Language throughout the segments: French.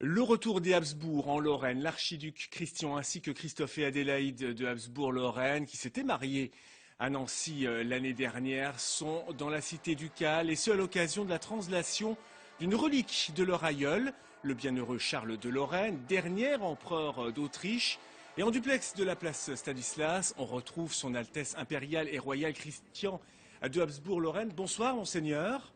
Le retour des Habsbourg en Lorraine, l'archiduc Christian ainsi que Christophe et Adélaïde de Habsbourg-Lorraine, qui s'étaient mariés à Nancy l'année dernière, sont dans la cité ducale, et ce à l'occasion de la translation d'une relique de leur aïeul, le bienheureux Charles de Lorraine, dernier empereur d'Autriche. Et en duplex de la place Stanislas, on retrouve son Altesse impériale et royale Christian de Habsbourg-Lorraine. Bonsoir, monseigneur.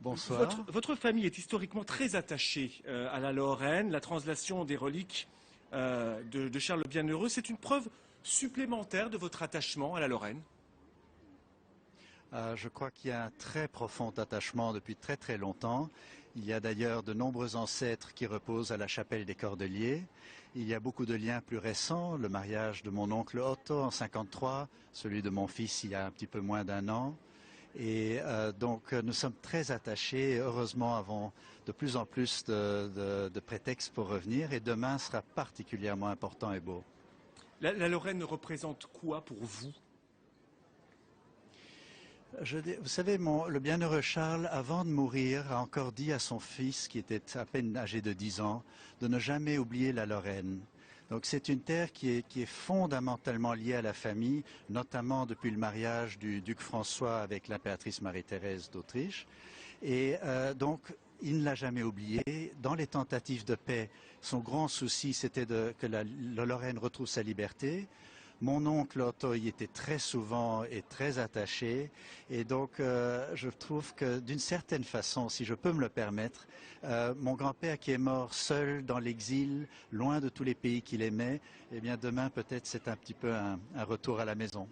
Bonsoir. Votre famille est historiquement très attachée à la Lorraine. La translation des reliques de Charles le Bienheureux, c'est une preuve supplémentaire de votre attachement à la Lorraine. Je crois qu'il y a un très profond attachement depuis très très longtemps. Il y a d'ailleurs de nombreux ancêtres qui reposent à la chapelle des Cordeliers. Il y a beaucoup de liens plus récents, le mariage de mon oncle Otto en 53, celui de mon fils il y a un petit peu moins d'un an. Et donc nous sommes très attachés. Heureusement, avons de plus en plus de prétextes pour revenir. Et demain sera particulièrement important et beau. La Lorraine représente quoi pour vous? Vous savez, le bienheureux Charles, avant de mourir, a encore dit à son fils, qui était à peine âgé de 10 ans, de ne jamais oublier la Lorraine. Donc c'est une terre qui est fondamentalement liée à la famille, notamment depuis le mariage du duc François avec l'impératrice Marie-Thérèse d'Autriche. Et donc il ne l'a jamais oublié. Dans les tentatives de paix, son grand souci, c'était que la Lorraine retrouve sa liberté. Mon oncle Otto y était très souvent et très attaché, et donc je trouve que d'une certaine façon, si je peux me le permettre, mon grand-père qui est mort seul dans l'exil, loin de tous les pays qu'il aimait, eh bien demain peut-être c'est un petit peu un retour à la maison.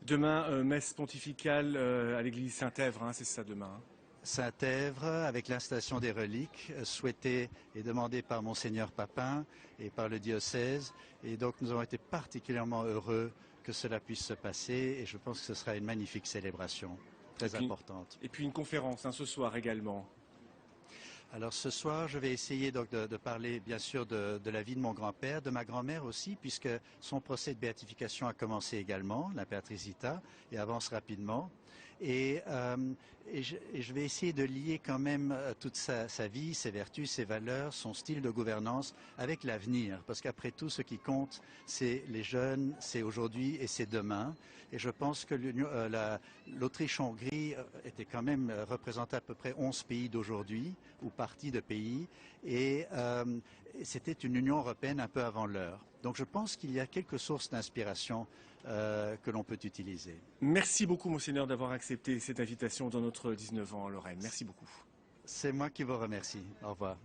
Demain, messe pontificale à l'église Saint-Èvre, hein, c'est ça demain, hein. Saint-Èvre, avec l'installation des reliques, souhaitée et demandée par Monseigneur Papin et par le diocèse. Et donc nous avons été particulièrement heureux que cela puisse se passer, et je pense que ce sera une magnifique célébration, très importante. Et puis une conférence, hein, ce soir également. Alors ce soir, je vais essayer donc de parler bien sûr de la vie de mon grand-père, de ma grand-mère aussi, puisque son procès de béatification a commencé également, l'impératrice Zita, et avance rapidement. Et je vais essayer de lier quand même toute sa vie, ses vertus, ses valeurs, son style de gouvernance avec l'avenir. Parce qu'après tout, ce qui compte, c'est les jeunes, c'est aujourd'hui et c'est demain. Et je pense que l'Autriche-Hongrie était quand même représentait à peu près 11 pays d'aujourd'hui, ou parties de pays. Et c'était une Union européenne un peu avant l'heure. Donc je pense qu'il y a quelques sources d'inspiration que l'on peut utiliser. Merci beaucoup, monseigneur, d'avoir accepté cette invitation dans notre 19 ans en Lorraine. Merci beaucoup. C'est moi qui vous remercie. Au revoir.